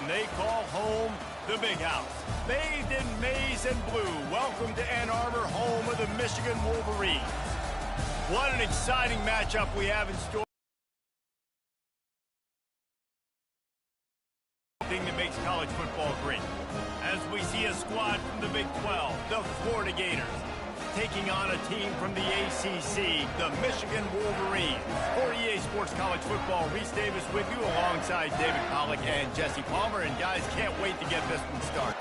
and they call home the Big House. Bathed in maize and blue, welcome to Ann Arbor, home of the Michigan Wolverines. What an exciting matchup we have in store. Thing that makes college football great. As we see a squad from the Big 12, the Florida Gators, taking on a team from the ACC, the Michigan Wolverines. For EA Sports College Football, Reese Davis with you alongside David Pollack and Jesse Palmer. And guys, can't wait to get this one started.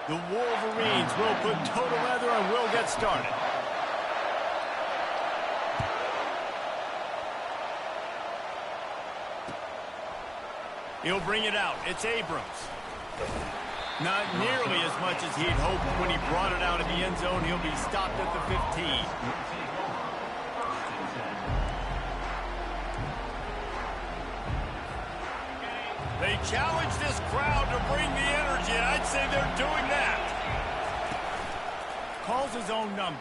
The Wolverines will put total leather and will get started. He'll bring it out. It's Abrams. Not nearly as much as he'd hoped when he brought it out of the end zone. He'll be stopped at the 15. They challenge this crowd to bring the energy, and I'd say they're doing that. Calls his own number.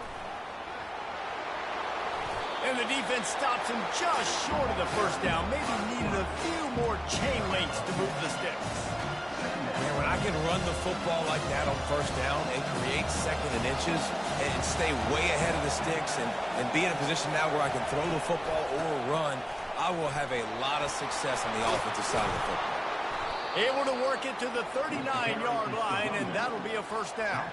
And the defense stops him just short of the first down. Maybe needed a few more chain links to move the sticks. Man, when I can run the football like that on first down and create second and inches and stay way ahead of the sticks and be in a position now where I can throw the football or run, I will have a lot of success on the offensive side of the football. Able to work it to the 39-yard line, and that'll be a first down.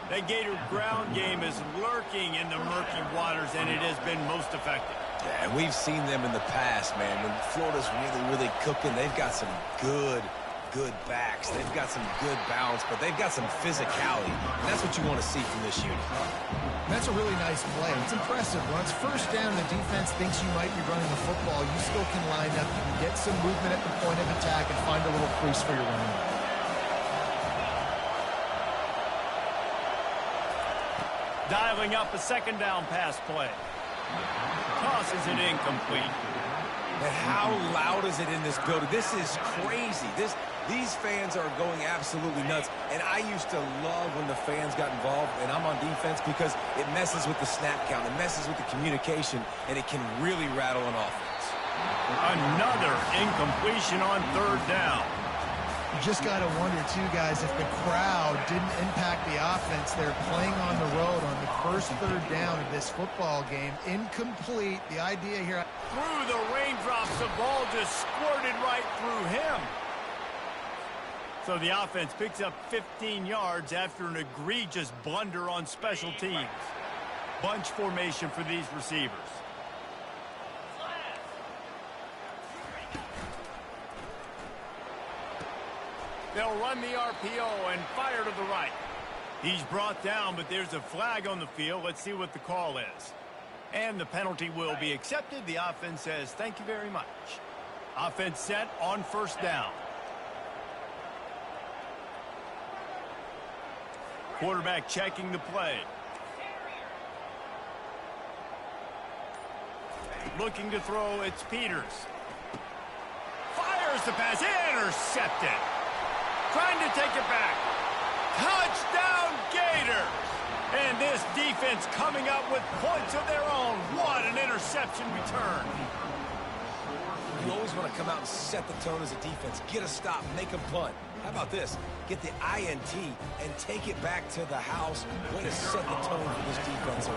The Gator ground game is lurking in the murky waters, and it has been most effective. Yeah, and we've seen them in the past, man. When Florida's really cooking, they've got some good backs. They've got some good balance, but they've got some physicality. And that's what you want to see from this unit. That's a really nice play. It's impressive. Once first down, the defense thinks you might be running the football. You still can line up. You can get some movement at the point of attack and find a little crease for your running. Dialing up a second down pass play. Tosses it incomplete. And how loud is it in this building? This is crazy. These fans are going absolutely nuts. And I used to love when the fans got involved, and I'm on defense, because it messes with the snap count. It messes with the communication, and it can really rattle an offense. Another incompletion on third down. You just got to wonder, too, guys, if the crowd didn't impact the offense. They're playing on the road on the first third down of this football game. Incomplete. The idea here... Through the raindrops, the ball just squirted right through him. So the offense picks up 15 yards after an egregious blunder on special teams. Bunch formation for these receivers. They'll run the RPO and fire to the right. He's brought down, but there's a flag on the field. Let's see what the call is. And the penalty will be accepted. The offense says, thank you very much. Offense set on first down. Quarterback checking the play. Looking to throw, it's Peters. Fires the pass, intercepted. Trying to take it back. Touchdown, Gators! And this defense coming up with points of their own. What an interception return. You always want to come out and set the tone as a defense. Get a stop, make a punt. How about this? Get the INT and take it back to the house. Way to set the tone for this defense.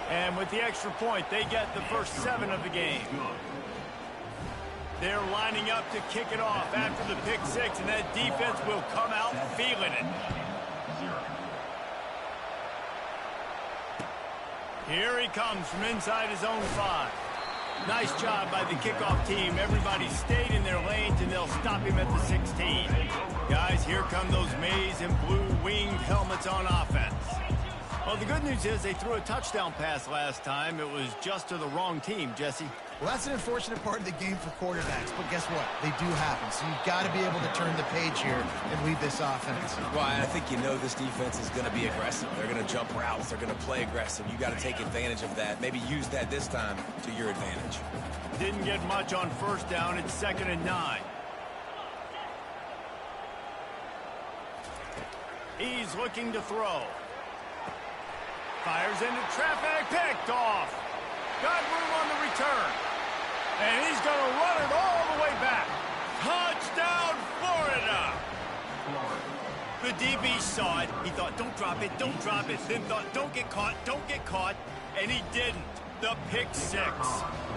And with the extra point, they get the first 7 of the game. They're lining up to kick it off after the pick 6, and that defense will come out feeling it. Here he comes from inside his own 5. Nice job by the kickoff team. Everybody stayed in their lanes, and they'll stop him at the 16. Guys, here come those maize and blue winged helmets on offense. Well, the good news is they threw a touchdown pass last time. It was just to the wrong team, Jesse. Well, that's an unfortunate part of the game for quarterbacks, but guess what? They do happen, so you've got to be able to turn the page here and lead this offense. Well, I think you know this defense is going to be aggressive. They're going to jump routes. They're going to play aggressive. You got to take advantage of that. Maybe use that this time to your advantage. Didn't get much on first down. It's 2nd and 9. He's looking to throw. Fires into traffic. Picked off. Got room on the return. And he's going to run it all the way back. Touchdown, Florida! The DB saw it. He thought, don't drop it, don't drop it. Then thought, don't get caught. And he didn't. The pick six.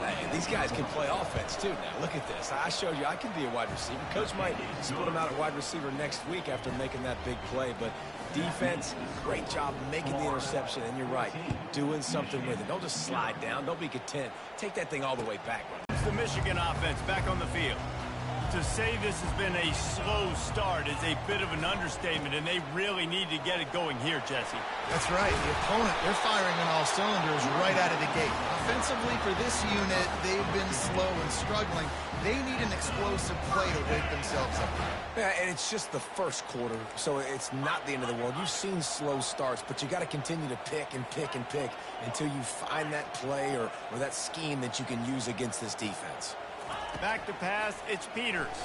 Hey, these guys can play offense, too, now. Look at this. I showed you I can be a wide receiver. Coach might split him out at wide receiver next week after making that big play. But defense, great job making the interception. And you're right, doing something with it. Don't just slide down. Don't be content. Take that thing all the way back. It's the Michigan offense back on the field. To say this has been a slow start is a bit of an understatement, and they really need to get it going here, Jesse. That's right. The opponent, they're firing on all cylinders right out of the gate. Offensively, for this unit, they've been slow and struggling. They need an explosive play to wake themselves up. Yeah, and it's just the first quarter, so it's not the end of the world. You've seen slow starts, but you got to continue to pick and pick and pick until you find that play or that scheme that you can use against this defense. Back to pass, it's Peters.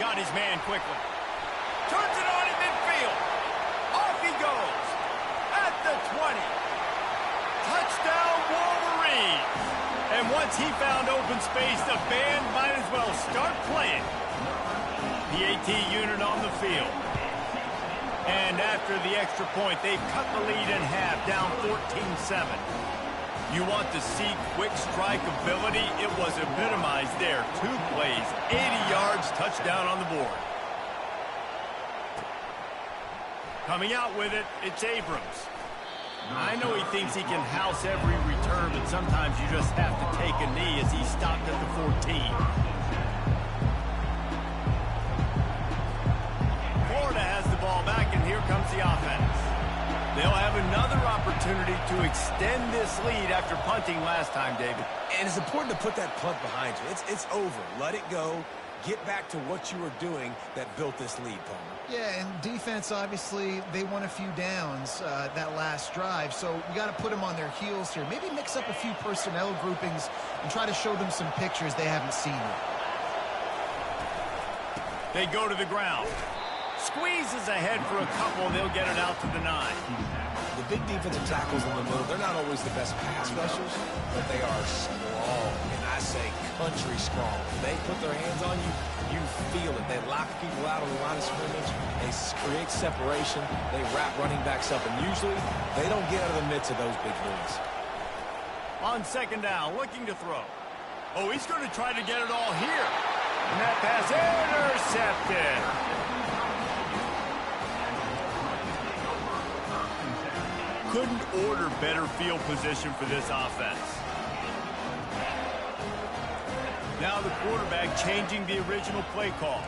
Got his man quickly. Turns it on in midfield. Off he goes. At the 20. Touchdown, Wolverines. And once he found open space, the band might as well start playing. The AT unit on the field. And after the extra point, they've cut the lead in half, down 14-7. You want to see quick strike ability? It was epitomized there. 2 plays, 80 yards, touchdown on the board. Coming out with it, it's Abrams. I know he thinks he can house every return, but sometimes you just have to take a knee as he stopped at the 14. Florida has the ball back, and here comes the offense. They'll have another opportunity to extend this lead after punting last time, David. And it's important to put that punt behind you. It's over. Let it go. Get back to what you were doing that built this lead, Palmer. Yeah, and defense, obviously, they won a few downs that last drive, so you got to put them on their heels here. Maybe mix up a few personnel groupings and try to show them some pictures they haven't seen yet. They go to the ground. Squeezes ahead for a couple, and they'll get it out to the 9. The big defensive tackles in the middle, they're not always the best pass rushers, but they are strong, and I say country strong. When they put their hands on you, you feel it. They lock people out on the line of scrimmage. They create separation. They wrap running backs up, and usually they don't get out of the midst of those big boys. On second down, looking to throw. Oh, he's going to try to get it all here. And that pass intercepted. Couldn't order better field position for this offense. Now the quarterback changing the original play call.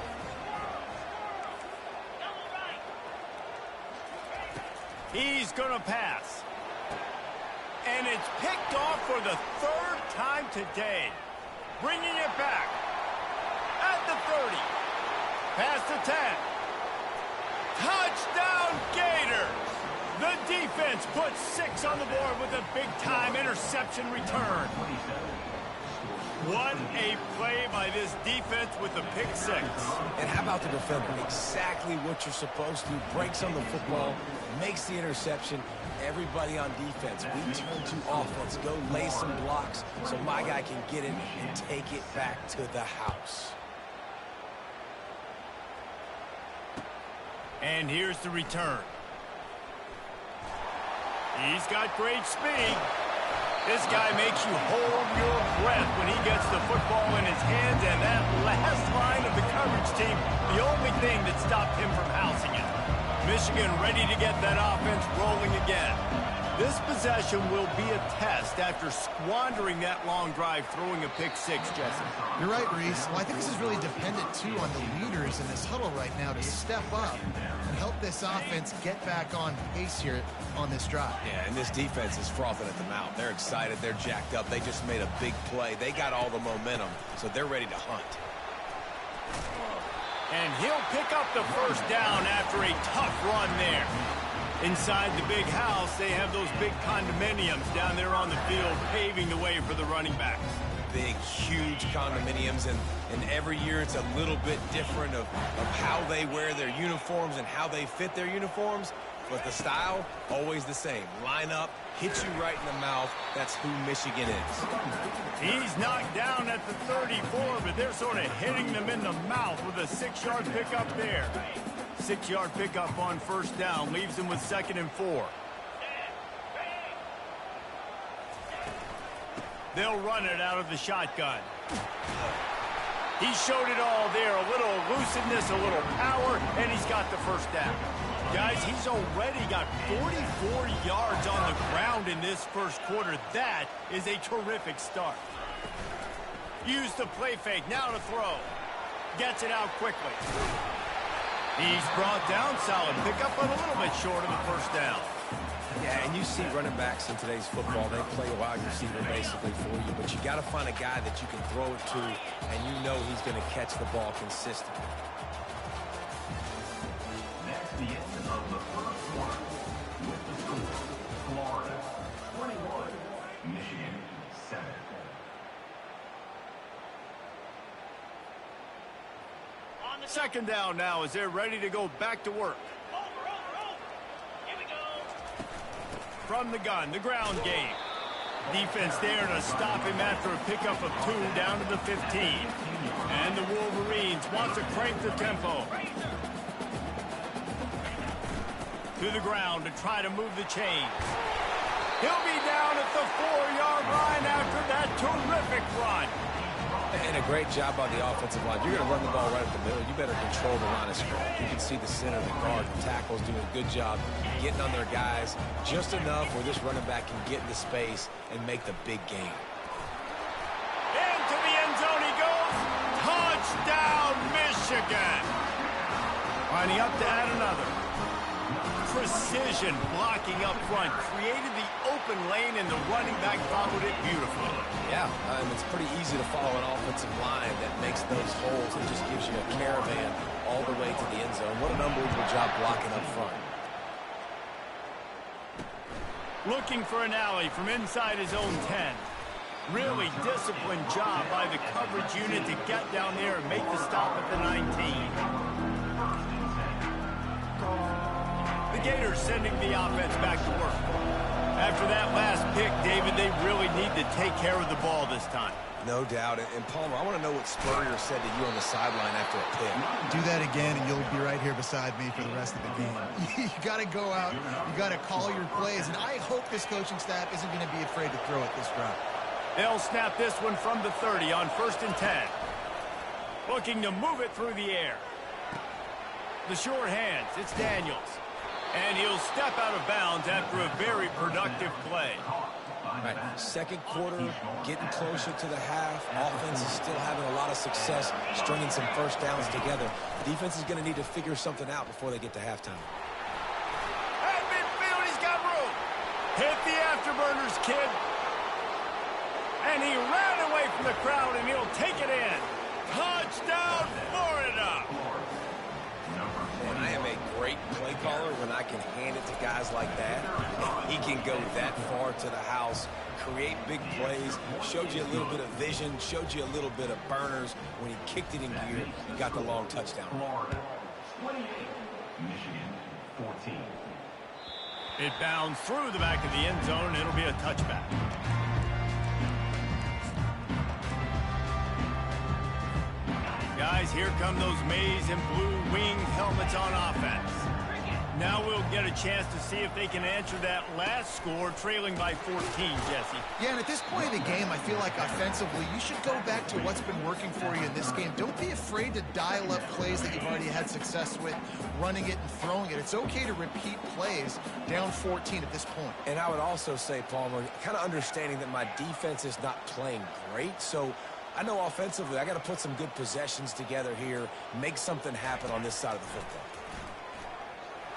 He's going to pass. And it's picked off for the 3rd time today. Bringing it back. At the 30. Past the 10. Touchdown Gators. The defense puts 6 on the board with a big-time interception return. What a play by this defense with the pick 6. And how about the defender? Exactly what you're supposed to. Breaks on the football, makes the interception. Everybody on defense, we turn to offense. Go lay some blocks so my guy can get it and take it back to the house. And here's the return. He's got great speed. This guy makes you hold your breath when he gets the football in his hands, and that last line of the coverage team, the only thing that stopped him from housing it. Michigan ready to get that offense rolling again. This possession will be a test after squandering that long drive, throwing a pick 6, Jesse. You're right, Reese. Well, I think this is really dependent, too, on the leaders in this huddle right now to step up and help this offense get back on pace here on this drive. Yeah, and this defense is frothing at the mouth. They're excited. They're jacked up. They just made a big play. They got all the momentum, so they're ready to hunt. And he'll pick up the first down after a tough run there. Inside the big house, they have those big condominiums down there on the field paving the way for the running backs. Big, huge condominiums, and every year it's a little bit different of how they wear their uniforms and how they fit their uniforms, but the style, always the same. Line up, hits you right in the mouth. That's who Michigan is. He's knocked down at the 34, but they're sort of hitting them in the mouth with a 6-yard pickup there. 6-yard pickup on first down leaves them with 2nd and 4. They'll run it out of the shotgun. He showed it all there. A little elusiveness, a little power, and he's got the first down. Guys, he's already got 44 yards on the ground in this first quarter. That is a terrific start. Use the play fake. Now to throw. Gets it out quickly. He's brought down. Solid pickup, but a little bit short of the first down. Yeah, and you see running backs in today's football, they play a wide receiver basically for you, but you got to find a guy that you can throw it to, and you know he's going to catch the ball consistently. That's the end of the first quarter. With the score, Florida 21, Michigan 7. Second down now as they're ready to go back to work. From the gun, the ground game. Defense there to stop him after a pickup of 2 down to the 15. And the Wolverines want to crank the tempo. To the ground to try to move the chains. He'll be down at the 4-yard line after that terrific run. And a great job by the offensive line. You're going to run the ball right up the middle. You better control the line of scrimmage. You can see the center, the guard, the tackles doing a good job getting on their guys just enough where this running back can get into space and make the big game. Into the end zone he goes. Touchdown, Michigan. Lining up to add another. Precision blocking up front. Created the open lane, and the running back followed it beautifully. Yeah, it's pretty easy to follow an offensive line that makes those holes and just gives you a caravan all the way to the end zone. What an unbelievable job blocking up front. Looking for an alley from inside his own 10. Really disciplined job by the coverage unit to get down there and make the stop at the 19. The Gators sending the offense back to work. After that last pick, David, they really need to take care of the ball this time. No doubt. And Palmer, I want to know what Spurrier said to you on the sideline after a pick. Do that again, and you'll be right here beside me for the rest of the game. You got to go out. You got to call your plays, and I hope this coaching staff isn't going to be afraid to throw it this route. They'll snap this one from the 30 on 1st and 10. Looking to move it through the air. The short hands. It's Daniels. And he'll step out of bounds after a very productive play. Right. Second quarter, getting closer to the half. Offense is still having a lot of success stringing some first downs together. Defense is going to need to figure something out before they get to halftime. At midfield, he's got room. Hit the afterburners, kid. And he ran away from the crowd, and he'll take it in. Touchdown, Florida. And I am a great play caller when I can hand it to guys like that. He can go that far to the house, create big plays, showed you a little bit of vision, showed you a little bit of burners. When he kicked it in gear, he got the long touchdown. Florida 28, Michigan 14. It bounds through the back of the end zone. It'll be a touchback. Guys, here come those maize and blue winged helmets on offense. Now we'll get a chance to see if they can answer that last score, trailing by 14, Jesse. Yeah, and at this point of the game, I feel like offensively, you should go back to what's been working for you in this game. Don't be afraid to dial up plays that you've already had success with, running it and throwing it. It's okay to repeat plays down 14 at this point. And I would also say, Palmer, kind of understanding that my defense is not playing great, so I know offensively I got to put some good possessions together here, make something happen on this side of the football.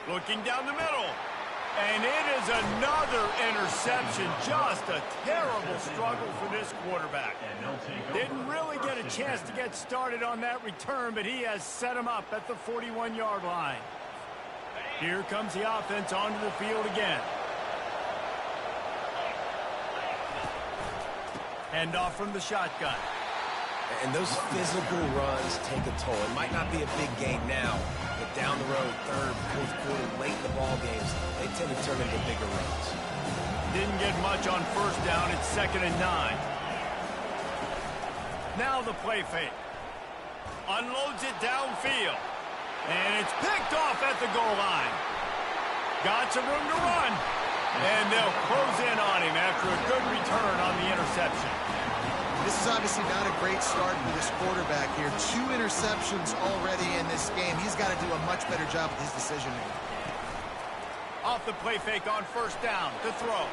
Looking down the middle. And it is another interception. Just a terrible struggle for this quarterback. Didn't really get a chance to get started on that return, but he has set him up at the 41-yard line. Here comes the offense onto the field again. Handoff from the shotgun. And those physical runs take a toll. It might not be a big game now, but down the road, third, fourth quarter, late in the ball games, they tend to turn into bigger runs. didn't get much on first down. It's 2nd and 9. Now the play fake. Unloads it downfield. And it's picked off at the goal line. Got some room to run. And they'll close in on him after a good return on the interception. This is obviously not a great start for this quarterback here. 2 interceptions already in this game. He's got to do a much better job with his decision-making. Off the play fake on first down to throw.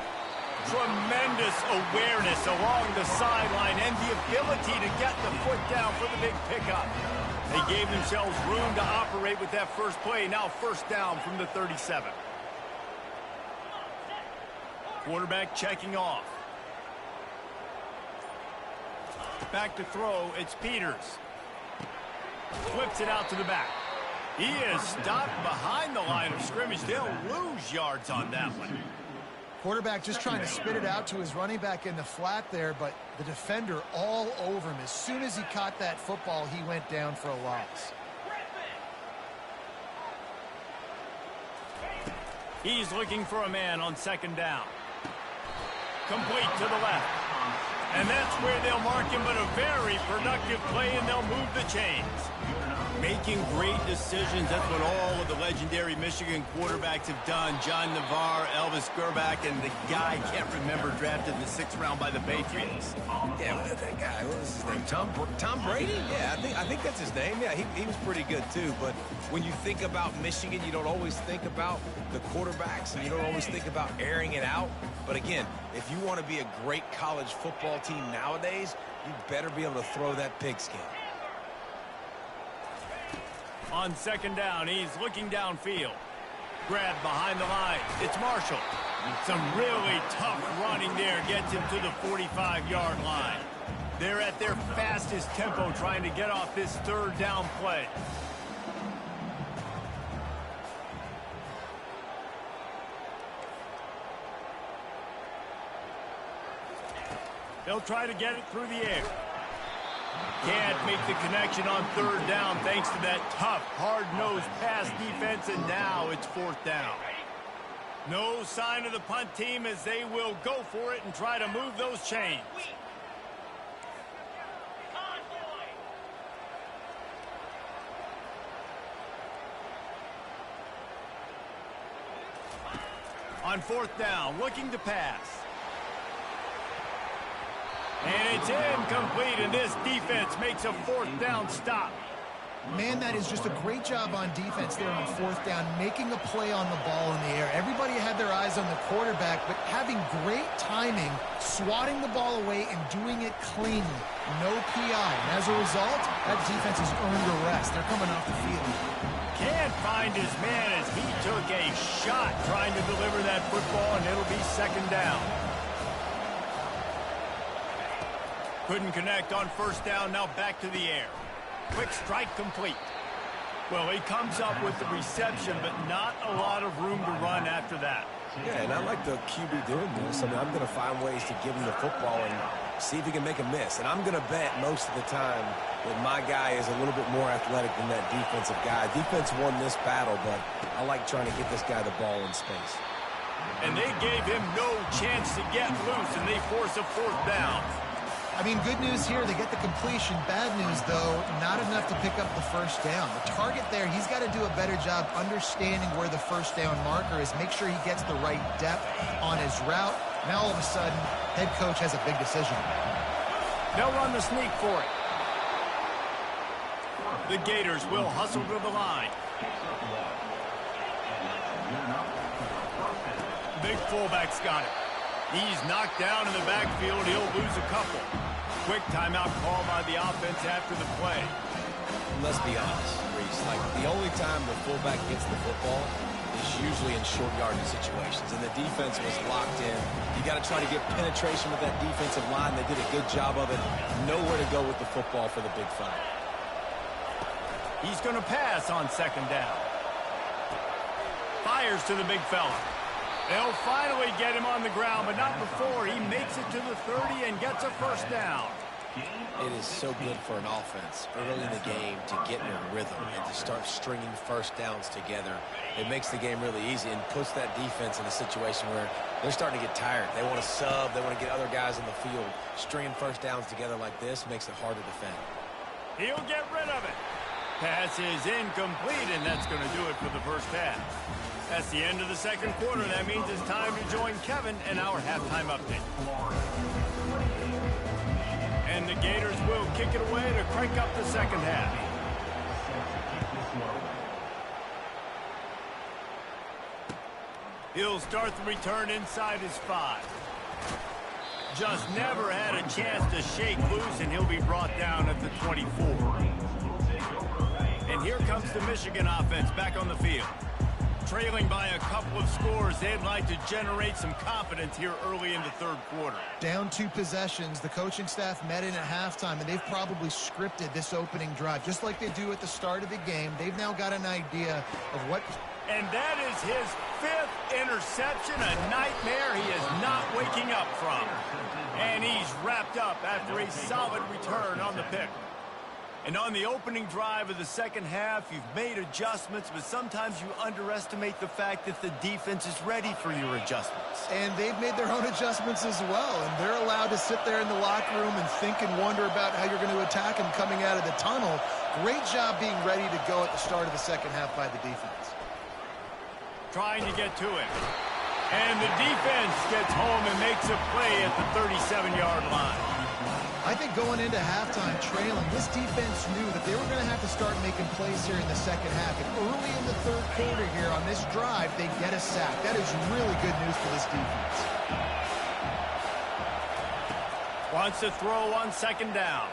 Tremendous awareness along the sideline and the ability to get the foot down for the big pickup. They gave themselves room to operate with that first play. Now first down from the 37. Quarterback checking off. Back to throw, it's Peters. Flips it out to the back. He is stopped behind the line of scrimmage. They'll lose yards on that one. Quarterback just trying to spit it out to his running back in the flat there, but the defender all over him. As soon as he caught that football, he went down for a loss. He's looking for a man on 2nd down. Complete to the left. And that's where they'll mark him, but a very productive play, and they'll move the chains. Making great decisions, that's what all of the legendary Michigan quarterbacks have done. John Navarre, Elvis Grbac, and the guy I can't remember drafted in the 6th round by the Patriots. Yeah, that guy, what was his name? Tom Brady? Yeah, I think that's his name. Yeah, he was pretty good too. But when you think about Michigan, you don't always think about the quarterbacks, and you don't always think about airing it out. But again, if you want to be a great college football team nowadays, you better be able to throw that pigskin. On 2nd down, he's looking downfield. Grab behind the line. It's Marshall. Some really tough running there gets him to the 45-yard line. They're at their fastest tempo trying to get off this 3rd down play. They'll try to get it through the air. Can't make the connection on 3rd down thanks to that tough, hard-nosed pass defense, and now it's 4th down. No sign of the punt team as they will go for it and try to move those chains. On 4th down, looking to pass. And it's incomplete, and this defense makes a 4th down stop. Man, that is just a great job on defense there on 4th down, making a play on the ball in the air. Everybody had their eyes on the quarterback, but having great timing, swatting the ball away and doing it cleanly. No PI. And as a result, that defense has earned a rest. They're coming off the field. Can't find his man as he took a shot trying to deliver that football, and it'll be 2nd down. Couldn't connect on 1st down, now back to the air. Quick strike complete. Well, he comes up with the reception, but not a lot of room to run after that. Yeah, and I like the QB doing this. I mean, I'm going to find ways to give him the football and see if he can make a miss. And I'm going to bet most of the time that my guy is a little bit more athletic than that defensive guy. Defense won this battle, but I like trying to get this guy the ball in space. And they gave him no chance to get loose, and they force a 4th down. I mean, good news here, they get the completion. Bad news, though, not enough to pick up the 1st down. The target there, he's got to do a better job understanding where the 1st down marker is, make sure he gets the right depth on his route. Now, all of a sudden, head coach has a big decision. They'll run the sneak for it. The Gators will hustle to the line. Big fullback's got it. He's knocked down in the backfield. He'll lose a couple. Quick timeout call by the offense after the play. Let's be honest, Reese. Like, the only time the fullback gets the football is usually in short yardage situations, and the defense was locked in. You got to try to get penetration with that defensive line. They did a good job of it. Nowhere to go with the football for the big five. He's going to pass on 2nd down. Fires to the big fella. They'll finally get him on the ground, but not before he makes it to the 30 and gets a 1st down. It is so good for an offense early in the game to get in a rhythm and to start stringing first downs together. It makes the game really easy and puts that defense in a situation where they're starting to get tired. They want to sub. They want to get other guys on the field. Stringing first downs together like this makes it hard to defend. He'll get rid of it. Pass is incomplete, and that's going to do it for the first half. That's the end of the second quarter. That means it's time to join Kevin in our halftime update. And the Gators will kick it away to crank up the second half. He'll start the return inside his 5. Just never had a chance to shake loose, and he'll be brought down at the 24. And here comes the Michigan offense back on the field. Trailing by a couple of scores, they'd like to generate some confidence here early in the third quarter. Down 2 possessions, the coaching staff met in at halftime, and they've probably scripted this opening drive. Just like they do at the start of the game, they've now got an idea of what... And that is his 5th interception, a nightmare he is not waking up from. And he's wrapped up after a solid return on the pick. And on the opening drive of the second half, you've made adjustments, but sometimes you underestimate the fact that the defense is ready for your adjustments. And they've made their own adjustments as well, and they're allowed to sit there in the locker room and think and wonder about how you're going to attack them coming out of the tunnel. Great job being ready to go at the start of the second half by the defense. Trying to get to it. And the defense gets home and makes a play at the 37-yard line. I think going into halftime trailing, this defense knew that they were going to have to start making plays here in the second half. And early in the third quarter here on this drive, they get a sack. That is really good news for this defense. Wants to throw on second down.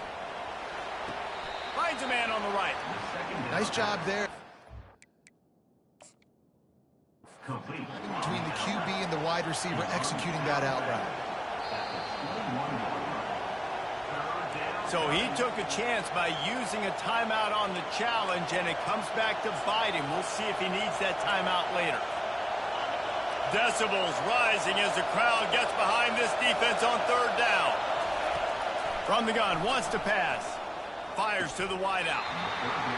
Finds a man on the right. Nice job there. Complete. Between the QB and the wide receiver executing that out route. So he took a chance by using a timeout on the challenge, and it comes back to bite him. We'll see if he needs that timeout later. Decibels rising as the crowd gets behind this defense on third down. From the gun, wants to pass. Fires to the wideout.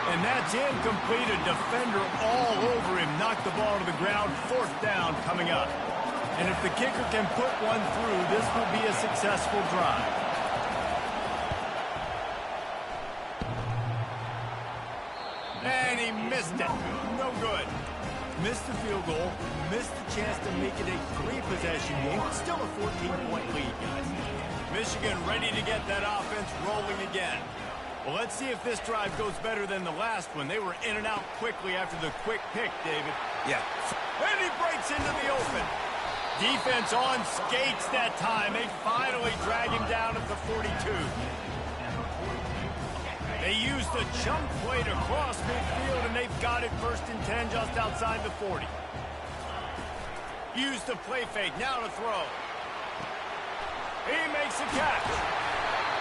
And that's incomplete. A defender all over him. Knocked the ball to the ground. Fourth down coming up. And if the kicker can put one through, this will be a successful drive. And he missed it. No good. Missed the field goal. Missed the chance to make it a 3-possession game. Still a 14-point lead, guys. Michigan ready to get that offense rolling again. Well, let's see if this drive goes better than the last one. They were in and out quickly after the quick pick, David. Yeah. And he breaks into the open. Defense on skates that time. They finally drag him down at the 42. They used a chunk play to cross midfield, and they've got it 1st and 10 just outside the 40. Used the play fake, now to throw. He makes a catch.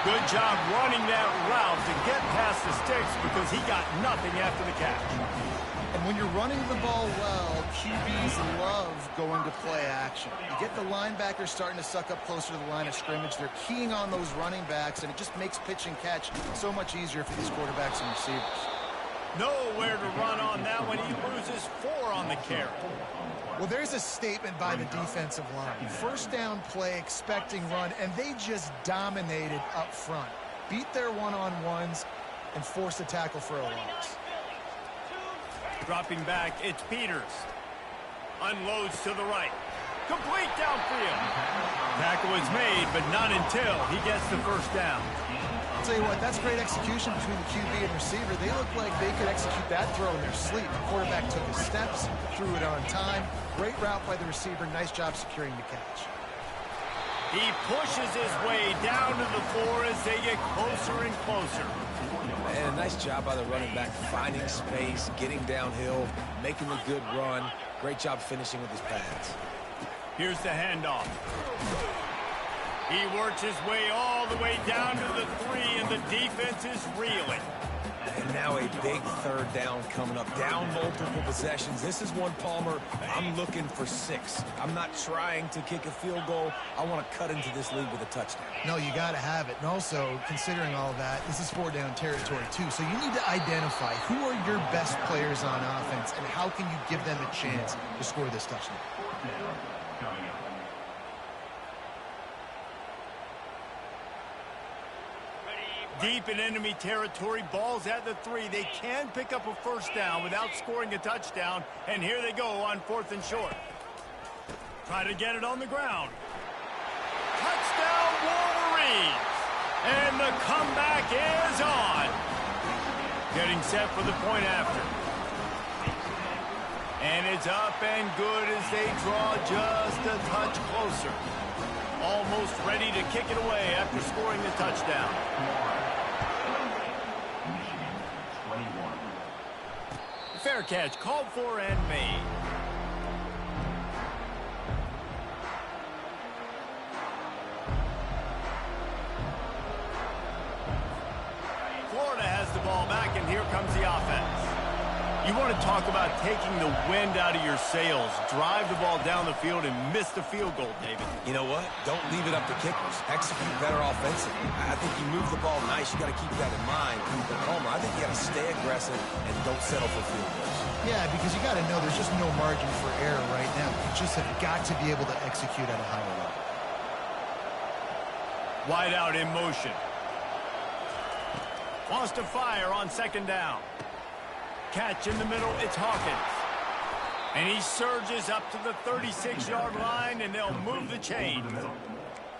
Good job running that route to get past the sticks because he got nothing after the catch. And when you're running the ball well, QBs love going to play action. You get the linebackers starting to suck up closer to the line of scrimmage. They're keying on those running backs, and it just makes pitch and catch so much easier for these quarterbacks and receivers. Nowhere to run on that one. He loses 4 on the carry. Well, there's a statement by the defensive line. First down play, expecting run, and they just dominated up front. Beat their one-on-ones and forced a tackle for a loss. Dropping back, it's Peters. Unloads to the right. Complete downfield. Tackle is made, but not until he gets the first down. I'll tell you what, that's great execution between the QB and receiver. They look like they could execute that throw in their sleep. The quarterback took his steps, threw it on time. Great route by the receiver. Nice job securing the catch. He pushes his way down to the floor as they get closer and closer. And a nice job by the running back, finding space, getting downhill, making a good run. Great job finishing with his pads. Here's the handoff. He works his way all the way down to the 3, and the defense is reeling. And now a big third down coming up. Down multiple possessions. This is one, Palmer, I'm looking for 6. I'm not trying to kick a field goal. I want to cut into this lead with a touchdown. No, you got to have it. And also, considering all of that, this is 4-down territory, too. So you need to identify who are your best players on offense and how can you give them a chance to score this touchdown. Deep in enemy territory, ball's at the 3. They can pick up a first down without scoring a touchdown, and here they go on 4th and short. Try to get it on the ground. Touchdown, Wolverines! And the comeback is on. Getting set for the point after. And it's up and good as they draw just a touch closer. Almost ready to kick it away after scoring the touchdown. Fair catch, called for and made. Florida has the ball back, and here comes the offense. You want to talk about taking the wind out of your sails. Drive the ball down the field and miss the field goal, David. You know what? Don't leave it up to kickers. Execute better offensively. I think you move the ball nice. You got to keep that in mind. But Palmer, I think you got to stay aggressive and don't settle for field goals. Yeah, because you got to know there's just no margin for error right now. You just have got to be able to execute at a higher level. Wide out in motion. Wants to fire on 2nd down. Catch in the middle, it's Hawkins. And he surges up to the 36-yard line, and they'll move the chain.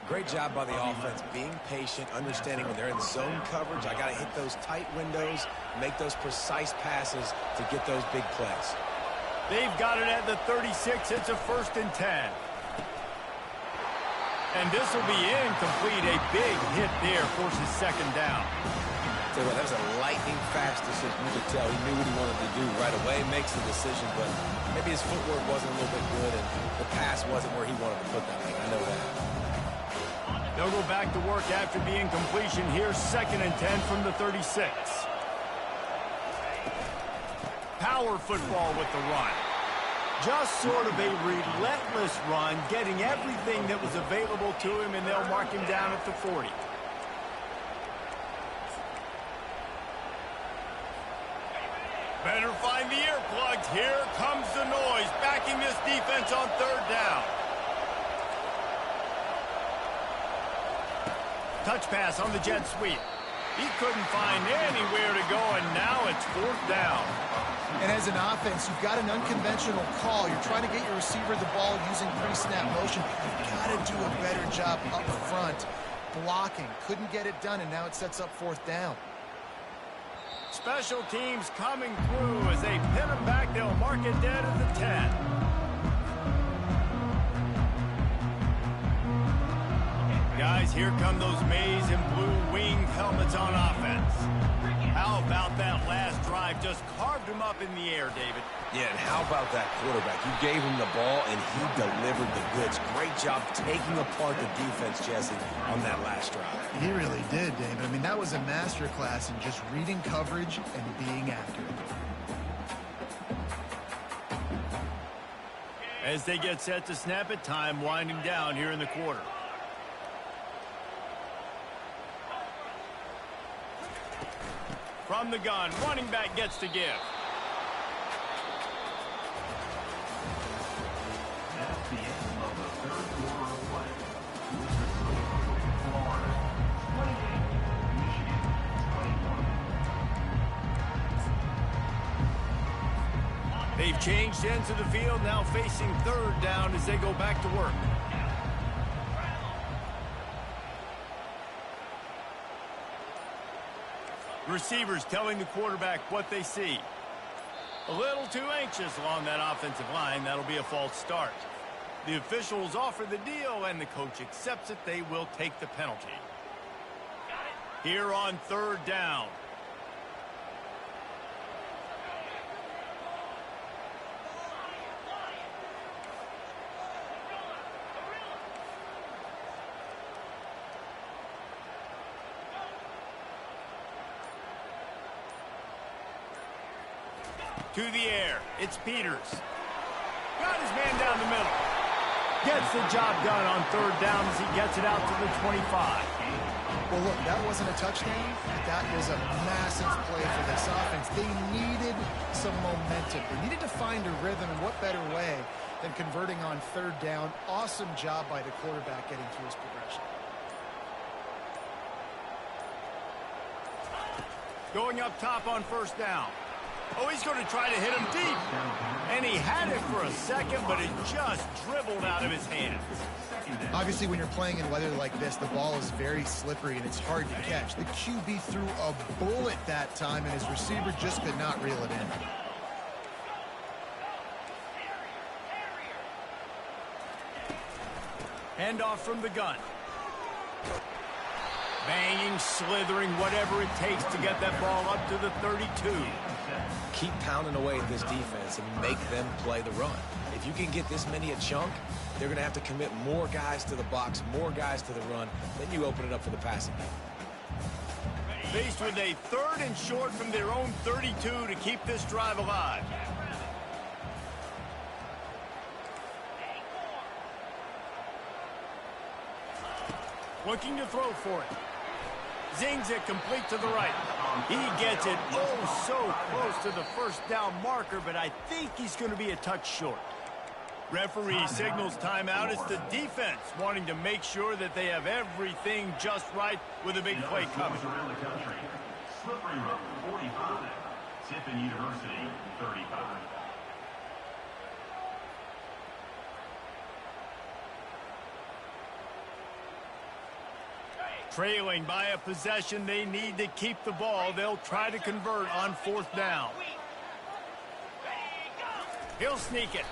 Great job by the offense, being patient, understanding when they're in zone coverage. I got to hit those tight windows, make those precise passes to get those big plays. They've got it at the 36. It's a 1st and 10. And this will be incomplete. A big hit there forces 2nd down. Tell you what, that was a lightning-fast decision. You could tell he knew what he wanted to do right away, makes the decision, but maybe his footwork wasn't a little bit good, and the pass wasn't where he wanted to put that thing. I know that. They'll go back to work after the incompletion. Here's 2nd and 10 from the 36. Power football with the run. Just sort of a relentless run, getting everything that was available to him, and they'll mark him down at the 40. Better find the earplugs. Here comes the noise, backing this defense on 3rd down. Touch pass on the jet sweep. He couldn't find anywhere to go, and now it's 4th down. And as an offense, you've got an unconventional call. You're trying to get your receiver the ball using pre-snap motion. You've got to do a better job up front blocking. Couldn't get it done, and now it sets up 4th down. Special teams coming through as they pin him back. They'll mark it dead at the 10. Guys, here come those maize and blue winged helmets on offense. How about that last drive? Just carved him up in the air, David. Yeah, and how about that quarterback? You gave him the ball, and he delivered the goods. Great job taking apart the defense, Jesse, on that last drive. He really did, David. I mean, that was a masterclass in just reading coverage and being accurate. As they get set to snap it, time winding down here in the quarter. From the gun, running back gets to give. That's the end of the 3rd quarter of play. Florida 28, Michigan 21. They've changed ends of the field, now facing 3rd down as they go back to work. Receivers telling the quarterback what they see. A little too anxious along that offensive line. That'll be a false start. The officials offer the deal, and the coach accepts it. They will take the penalty. Here on 3rd down. To the air. It's Peters. Got his man down the middle. Gets the job done on third down as he gets it out to the 25. Well, look, that wasn't a touchdown, but that was a massive play for this offense. They needed some momentum. They needed to find a rhythm, and what better way than converting on third down. Awesome job by the quarterback getting through his progression. Going up top on first down. Oh, he's going to try to hit him deep. And he had it for a second, but it just dribbled out of his hands. Obviously, when you're playing in weather like this, the ball is very slippery and it's hard to catch. The QB threw a bullet that time, and his receiver just could not reel it in. Handoff from the gun. Banging, slithering, whatever it takes to get that ball up to the 32. Keep pounding away at this defense and make them play the run. If you can get this many a chunk, they're going to have to commit more guys to the box, more guys to the run. Then you open it up for the passing game. Faced with a 3rd and short from their own 32 to keep this drive alive. Looking to throw for it. Zings it complete to the right. He gets it oh so close to the first down marker, but I think he's going to be a touch short. Referee signals timeout. It's the defense wanting to make sure that they have everything just right with a big play coming. Slippery Road, 45. Tiffin University, 35. Trailing by a possession, they need to keep the ball. They'll try to convert on fourth down. He'll sneak it.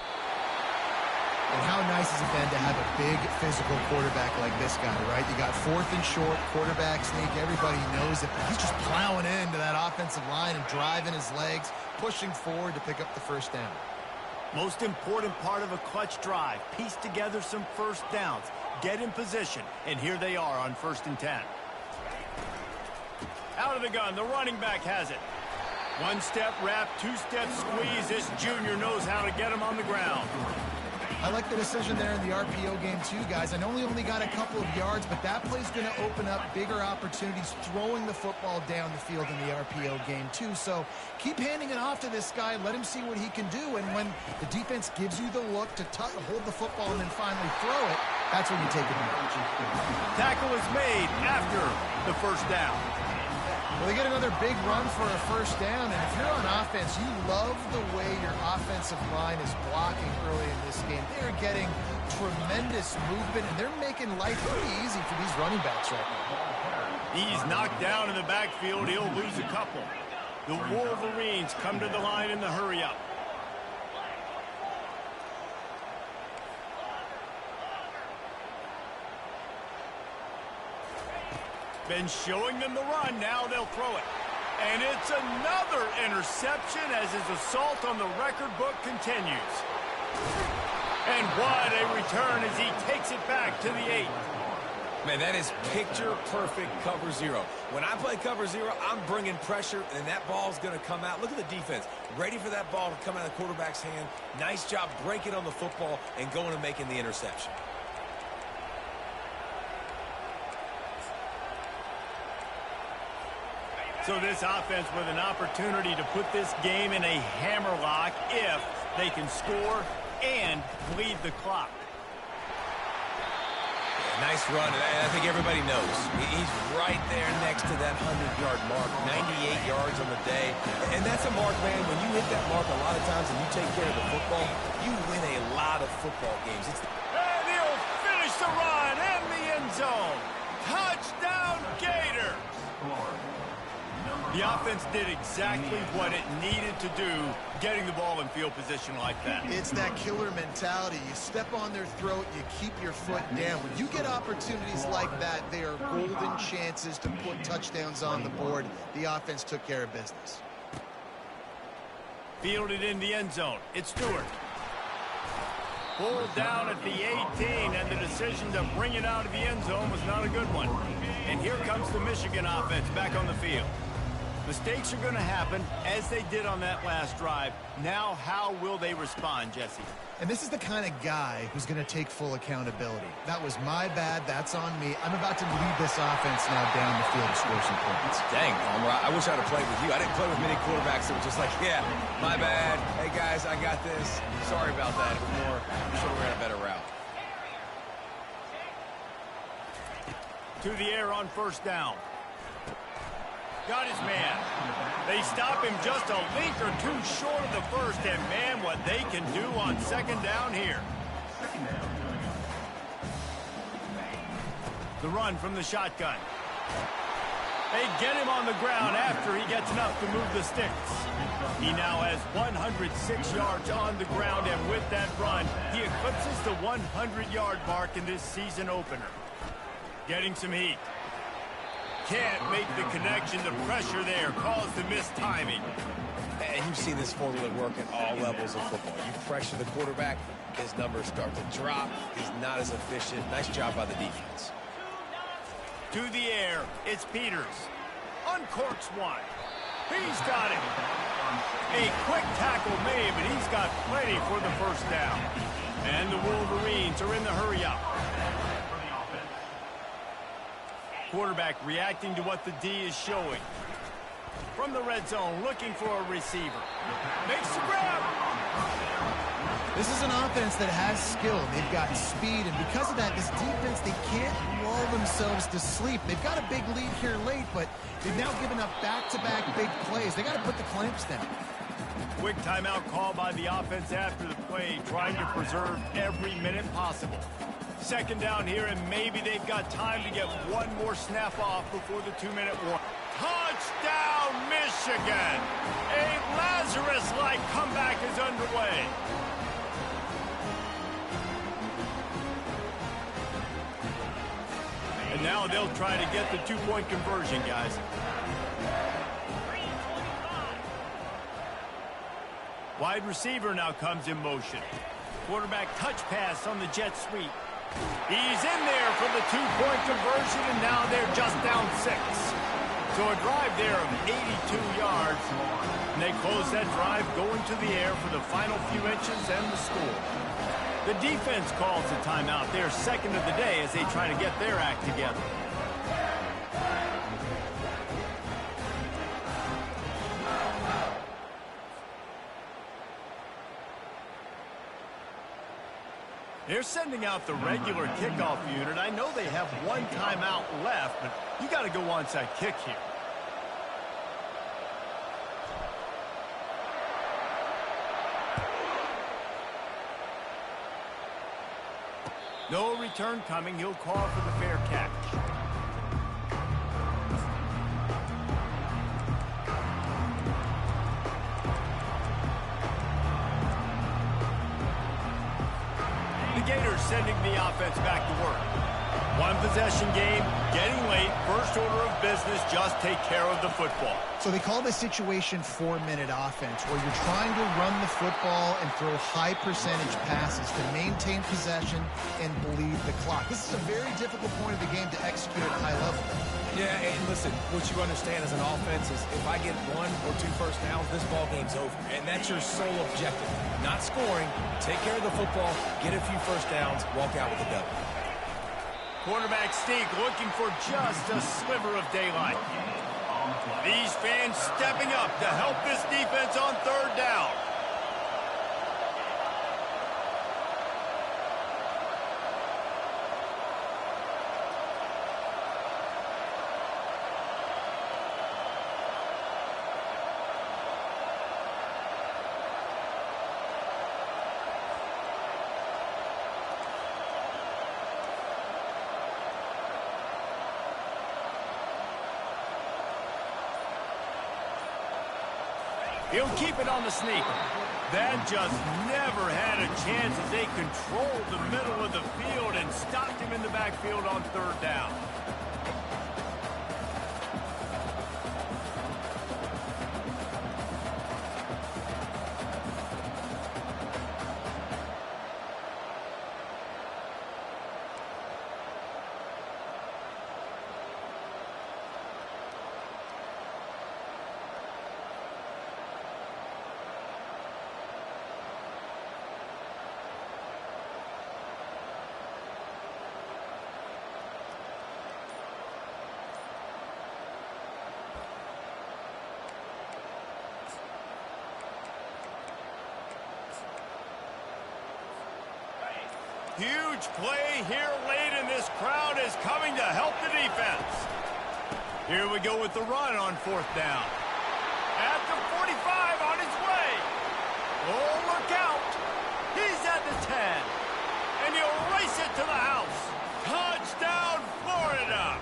And how nice has it been to have a big physical quarterback like this guy, right? You got 4th and short, quarterback sneak. Everybody knows it, but he's just plowing into that offensive line and driving his legs, pushing forward to pick up the first down. Most important part of a clutch drive. Piece together some first downs. Get in position, and here they are on 1st and 10. Out of the gun, the running back has it. 1-step wrap, 2-step squeeze. This junior knows how to get him on the ground. I like the decision there in the RPO game too, guys. I know he only got a couple of yards, but that play's going to open up bigger opportunities throwing the football down the field in the RPO game too. So keep handing it off to this guy. Let him see what he can do. And when the defense gives you the look to hold the football and then finally throw it, that's when you take advantage. Tackle is made after the first down. Well, they get another big run for a first down, and if you're on offense, you love the way your offensive line is blocking early in this game. They're getting tremendous movement, and they're making life pretty easy for these running backs right now. He's knocked down in the backfield. He'll lose a couple. The Wolverines come to the line in the hurry-up. Been showing them the run. Now they'll throw it. And it's another interception as his assault on the record book continues. And what a return as he takes it back to the 8. Man, that is picture-perfect cover zero. When I play cover zero, I'm bringing pressure, and that ball's going to come out. Look at the defense. Ready for that ball to come out of the quarterback's hand. Nice job breaking on the football and going and making the interception. So this offense with an opportunity to put this game in a hammerlock if they can score and bleed the clock. Nice run, and I think everybody knows. He's right there next to that 100-yard mark, 98 yards on the day. And that's a mark, man. When you hit that mark a lot of times and you take care of the football, you win a lot of football games. And he'll finish the run in the end zone. Touchdown, Gator. The offense did exactly what it needed to do, getting the ball in field position like that. It's that killer mentality. You step on their throat, you keep your foot down. When you get opportunities like that, they are golden chances to put touchdowns on the board. The offense took care of business. Fielded in the end zone. It's Stewart. Pulled down at the 18, and the decision to bring it out of the end zone was not a good one. And here comes the Michigan offense back on the field. Mistakes are going to happen, as they did on that last drive. Now, how will they respond, Jesse? And this is the kind of guy who's going to take full accountability. That was my bad. That's on me. I'm about to lead this offense now down the field to score some points. Dang, Palmer, I wish I'd have played with you. I didn't play with many quarterbacks that were just like, yeah, my bad. Hey, guys, I got this. Sorry about that. It was more, I'm sure we ran a better route. To the air on first down. Got his man. They stop him just a link or two short of the first, and man, what they can do on second down here. The run from the shotgun. They get him on the ground after he gets enough to move the sticks. He now has 106 yards on the ground, and with that run, he eclipses the 100-yard mark in this season opener. Getting some heat. Can't make the connection. The pressure there caused the missed timing. And you've seen this formula work at all levels of football. You pressure the quarterback, his numbers start to drop. He's not as efficient. Nice job by the defense. To the air, it's Peters. Uncorks one. He's got it. A quick tackle made, but he's got plenty for the first down. And the Wolverines are in the hurry-up. Quarterback reacting to what the D is showing. From the red zone, looking for a receiver. Makes the grab. This is an offense that has skill. They've got speed, and because of that, this defense, they can't lull themselves to sleep. They've got a big lead here late, but they've now given up back-to-back big plays. They got to put the clamps down. Quick timeout call by the offense after the play, trying to preserve every minute possible. Second down here, and maybe they've got time to get one more snap off before the 2-minute warning. Touchdown, Michigan! A Lazarus-like comeback is underway. And now they'll try to get the two-point conversion, guys. Wide receiver now comes in motion. Quarterback touch pass on the jet sweep. He's in there for the two-point conversion, and now they're just down 6. So a drive there of 82 yards. And they close that drive going to the air for the final few inches and the score. The defense calls the timeout. They're second of the day as they try to get their act together. They're sending out the regular kickoff unit. I know they have one timeout left, but you got to go onside kick here. No return coming. He'll call for the fair catch. The Gators sending the offense back to work. One possession game, getting late, first order of business, just take care of the football. So they call this situation 4-minute offense, where you're trying to run the football and throw high percentage passes to maintain possession and bleed the clock. This is a very difficult point of the game to execute at a high level. Yeah, and listen, what you understand as an offense is if I get 1 or 2 first downs, this ball game's over. And that's your sole objective. Not scoring, take care of the football, get a few first downs, walk out with a W. Quarterback sneak looking for just a sliver of daylight. These fans stepping up to help this defense on third down. He'll keep it on the sneak. That just never had a chance as they controlled the middle of the field and stopped him in the backfield on third down. Huge play here late, and this crowd is coming to help the defense. Here we go with the run on 4th down. At the 45, on his way. Oh, look out. He's at the 10. And he'll race it to the house. Touchdown, Florida.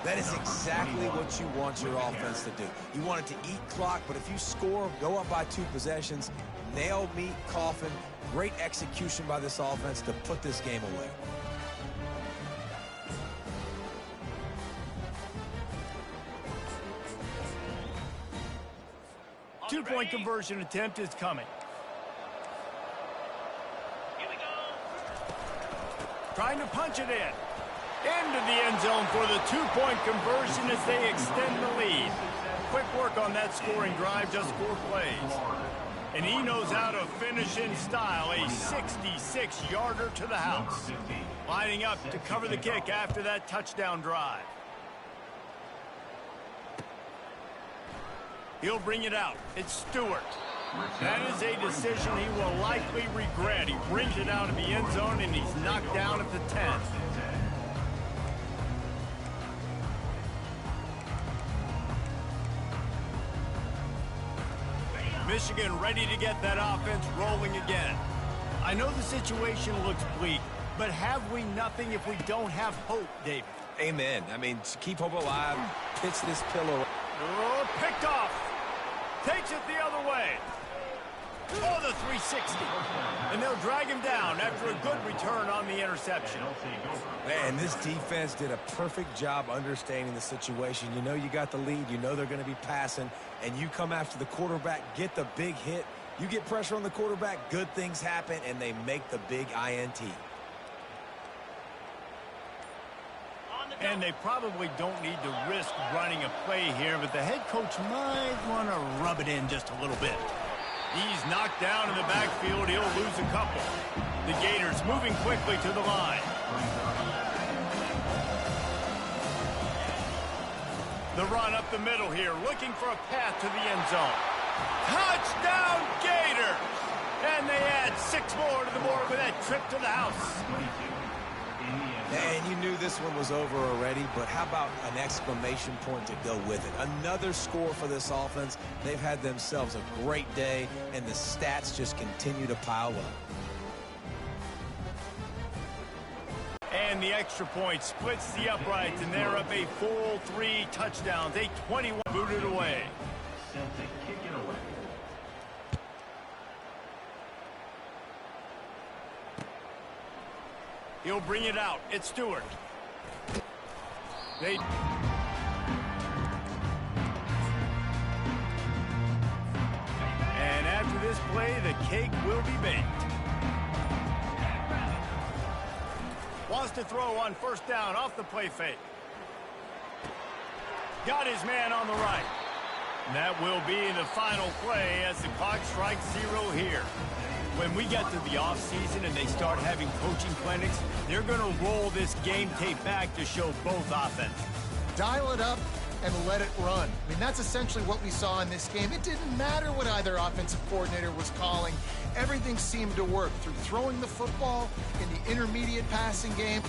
That is exactly what you want your offense to do. You want it to eat clock, but if you score, go up by 2 possessions, nail, meet, coffin. Great execution by this offense to put this game away. Two-point conversion attempt is coming. Here we go. Trying to punch it in. Into the end zone for the 2-point conversion as they extend the lead. Quick work on that scoring drive, just 4 plays. And he knows how to finish in style, a 66-yarder to the house. Lining up to cover the kick after that touchdown drive. He'll bring it out. It's Stewart. That is a decision he will likely regret. He brings it out of the end zone, and he's knocked down at the 10. Michigan ready to get that offense rolling again. I know the situation looks bleak, but have we nothing if we don't have hope, David? Amen. I mean, keep hope alive. Pitch this pillow. Oh, picked off. Takes it the other way. Oh, the 360. And they'll drag him down after a good return on the interception. Man, this defense did a perfect job understanding the situation. You know you got the lead. You know they're going to be passing. And you come after the quarterback, get the big hit. You get pressure on the quarterback, good things happen, and they make the big INT. And they probably don't need to risk running a play here, but the head coach might want to rub it in just a little bit. He's knocked down in the backfield. He'll lose a couple. The Gators moving quickly to the line. The run up the middle here, looking for a path to the end zone. Touchdown, Gators! And they add 6 more to the board with that trip to the house. And you knew this one was over already, but how about an exclamation point to go with it? Another score for this offense. They've had themselves a great day, and the stats just continue to pile up. And the extra point splits the uprights, and they're up a full 3 touchdowns. A 21 booted away. Celtic kick it away. He'll bring it out. It's Stewart. And after this play, the cake will be baked. Wants to throw on 1st down off the play fake. Got his man on the right. That will be the final play as the clock strikes 0 here. When we get to the offseason and they start having coaching clinics, they're going to roll this game tape back to show both offenses. Dial it up and let it run. I mean, that's essentially what we saw in this game. It didn't matter what either offensive coordinator was calling. Everything seemed to work through throwing the football in the intermediate passing game